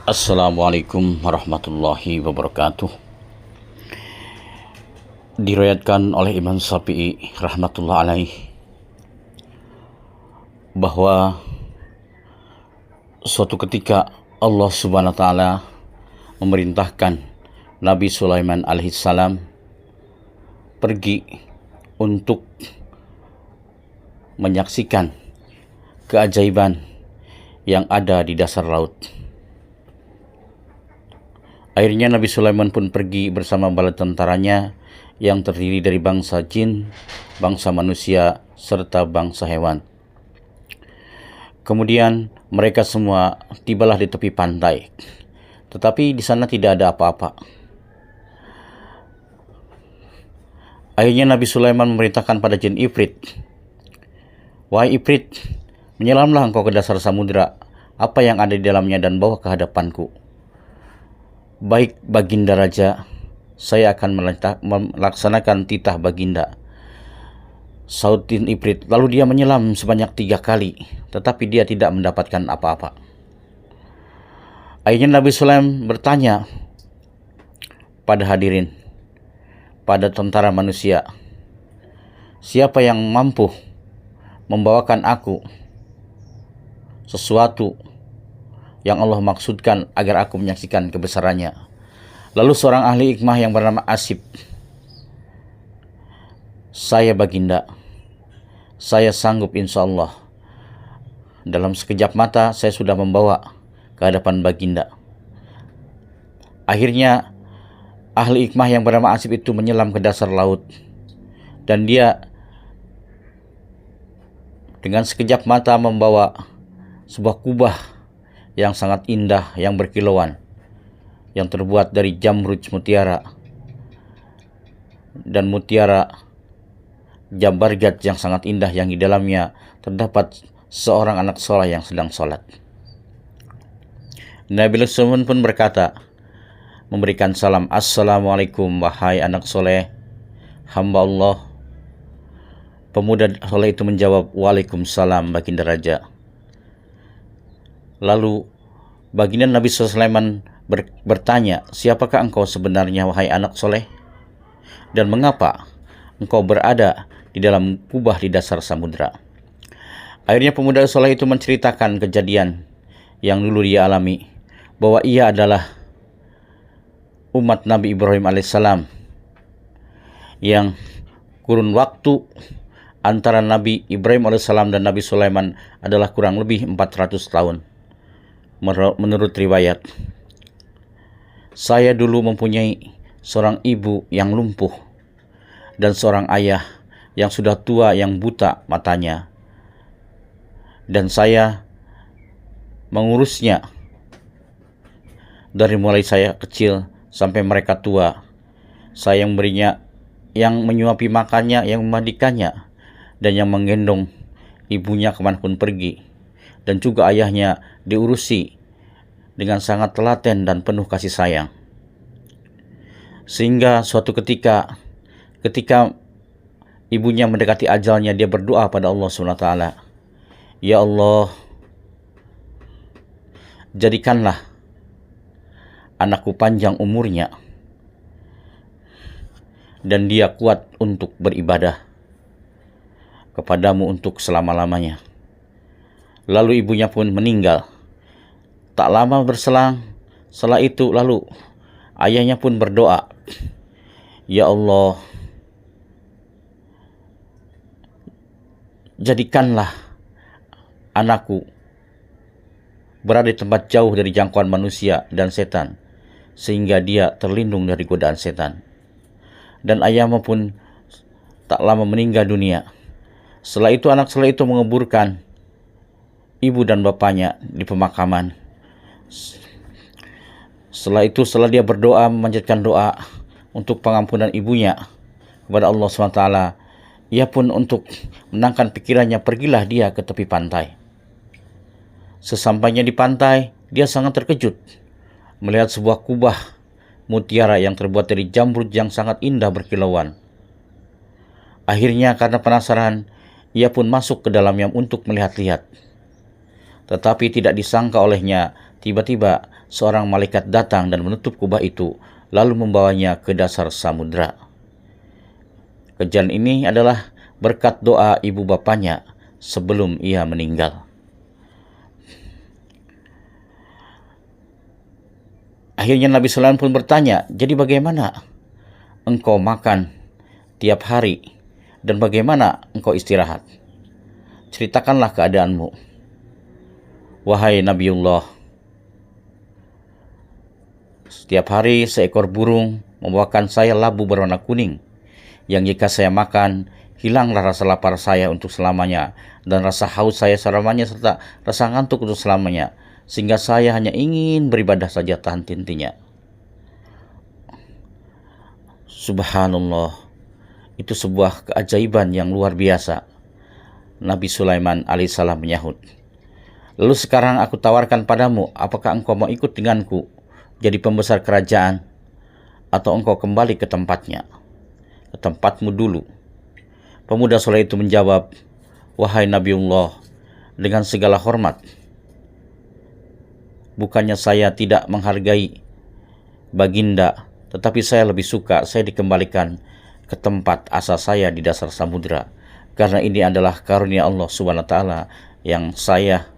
Assalamualaikum warahmatullahi wabarakatuh. Diriwayatkan oleh Imam Syafi'i rahmatullah alaih bahwa suatu ketika Allah subhanahu wa ta'ala memerintahkan Nabi Sulaiman alaihissalam pergi untuk menyaksikan keajaiban yang ada di dasar laut. Akhirnya Nabi Sulaiman pun pergi bersama bala tentaranya yang terdiri dari bangsa jin, bangsa manusia, serta bangsa hewan. Kemudian mereka semua tibalah di tepi pantai, tetapi di sana tidak ada apa-apa. Akhirnya Nabi Sulaiman memerintahkan pada jin Ifrit, "Wahai Ifrit, menyelamlah engkau ke dasar samudera, apa yang ada di dalamnya dan bawa ke hadapanku." "Baik Baginda Raja, saya akan melaksanakan titah Baginda," saud jin Ifrit. Lalu dia menyelam sebanyak 3 kali, tetapi dia tidak mendapatkan apa-apa. Akhirnya Nabi Sulaiman bertanya pada hadirin, pada tentara manusia, "Siapa yang mampu membawakan aku sesuatu yang Allah maksudkan agar aku menyaksikan kebesarannya?" Lalu seorang ahli hikmah yang bernama Asib, "Saya Baginda, saya sanggup insya Allah. Dalam sekejap mata saya sudah membawa ke hadapan Baginda." Akhirnya ahli hikmah yang bernama Asib itu menyelam ke dasar laut, dan dia dengan sekejap mata membawa sebuah kubah yang sangat indah, yang berkilauan, yang terbuat dari jamrud mutiara dan mutiara jambarjat yang sangat indah, yang di dalamnya terdapat seorang anak soleh yang sedang sholat. Nabi Sulaiman pun berkata, memberikan salam, "Assalamualaikum wahai anak soleh, hamba Allah." Pemuda soleh itu menjawab, "Waalaikumsalam Baginda Raja." Lalu Baginda Nabi Sulaiman bertanya, "Siapakah engkau sebenarnya wahai anak soleh? Dan mengapa engkau berada di dalam kubah di dasar samudera?" Akhirnya pemuda soleh itu menceritakan kejadian yang dulu dia alami, bahwa ia adalah umat Nabi Ibrahim alaihissalam, yang kurun waktu antara Nabi Ibrahim alaihissalam dan Nabi Sulaiman adalah kurang lebih 400 tahun. Menurut riwayat, "Saya dulu mempunyai seorang ibu yang lumpuh dan seorang ayah yang sudah tua yang buta matanya, dan saya mengurusnya dari mulai saya kecil sampai mereka tua. Saya yang memberinya, yang menyuapi makannya, yang memandikannya, dan yang menggendong ibunya kemanapun pergi, dan juga ayahnya diurusi dengan sangat telaten dan penuh kasih sayang. Sehingga suatu ketika ibunya mendekati ajalnya, dia berdoa pada Allah SWT, "Ya Allah, jadikanlah anakku panjang umurnya dan dia kuat untuk beribadah kepadamu untuk selama-lamanya." Lalu ibunya pun meninggal. Tak lama berselang setelah itu, lalu ayahnya pun berdoa, "Ya Allah, jadikanlah anakku berada di tempat jauh dari jangkauan manusia dan setan, sehingga dia terlindung dari godaan setan." Dan ayahnya pun tak lama meninggal dunia. Setelah itu anak soleh itu menguburkan ibu dan bapaknya di pemakaman. Setelah itu, setelah dia berdoa, memanjatkan doa untuk pengampunan ibunya kepada Allah SWT, ia pun untuk menangkan pikirannya, pergilah dia ke tepi pantai. Sesampainya di pantai, dia sangat terkejut melihat sebuah kubah mutiara yang terbuat dari jamrud yang sangat indah berkilauan. Akhirnya karena penasaran, ia pun masuk ke dalamnya untuk melihat-lihat. Tetapi tidak disangka olehnya, tiba-tiba seorang malaikat datang dan menutup kubah itu, lalu membawanya ke dasar samudra. Kejadian ini adalah berkat doa ibu bapanya sebelum ia meninggal. Akhirnya Nabi Sulaiman pun bertanya, jadi bagaimana engkau makan tiap hari dan bagaimana engkau istirahat? Ceritakanlah keadaanmu. Wahai Nabiullah, setiap hari seekor burung membawakan saya labu berwarna kuning, yang jika saya makan, hilanglah rasa lapar saya untuk selamanya, dan rasa haus saya selamanya, serta rasa ngantuk untuk selamanya, sehingga saya hanya ingin beribadah saja tak henti-hentinya. Subhanallah, itu sebuah keajaiban yang luar biasa. Nabi Sulaiman alaihissalam menyahut, lalu sekarang aku tawarkan padamu, apakah engkau mau ikut denganku jadi pembesar kerajaan, atau engkau kembali ke tempatnya, ke tempatmu dulu? Pemuda soleh itu menjawab, wahai Nabiullah, dengan segala hormat, bukannya saya tidak menghargai baginda, tetapi saya lebih suka saya dikembalikan ke tempat asal saya di dasar samudera, karena ini adalah karunia Allah Subhanahu wa taala yang saya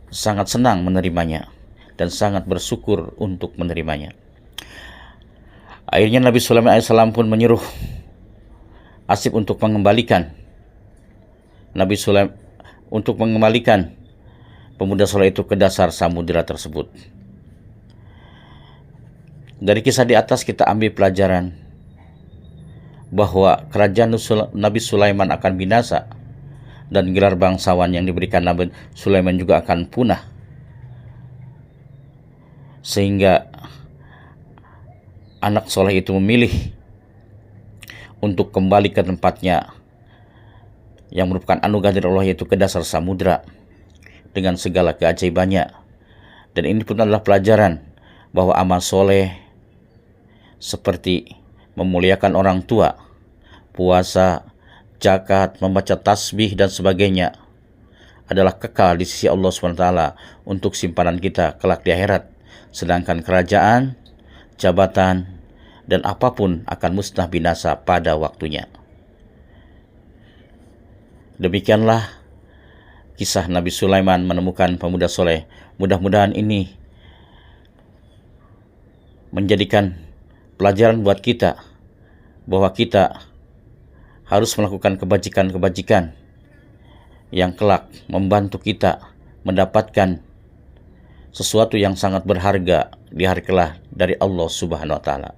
sangat senang menerimanya dan sangat bersyukur untuk menerimanya. Akhirnya Nabi Sulaiman alaihissalam pun menyuruh Asif untuk mengembalikan pemuda soleh itu ke dasar samudera tersebut. Dari kisah di atas kita ambil pelajaran bahwa kerajaan Nabi Sulaiman akan binasa dan gelar bangsawan yang diberikan Nabi Sulaiman juga akan punah, sehingga anak soleh itu memilih untuk kembali ke tempatnya yang merupakan anugerah dari Allah, yaitu ke dasar samudra dengan segala keajaibannya. Dan ini pun adalah pelajaran bahwa amal soleh seperti memuliakan orang tua, puasa, zakat, membaca tasbih dan sebagainya adalah kekal di sisi Allah SWT untuk simpanan kita kelak di akhirat. Sedangkan kerajaan, jabatan, dan apapun akan musnah binasa pada waktunya. Demikianlah kisah Nabi Sulaiman menemukan pemuda soleh. Mudah-mudahan ini menjadikan pelajaran buat kita bahwa kita harus melakukan kebajikan-kebajikan yang kelak membantu kita mendapatkan sesuatu yang sangat berharga di hari kelak dari Allah Subhanahu wa taala.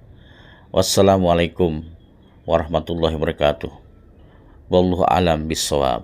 Wassalamualaikum warahmatullahi wabarakatuh. Wallahu a'lam bishawab.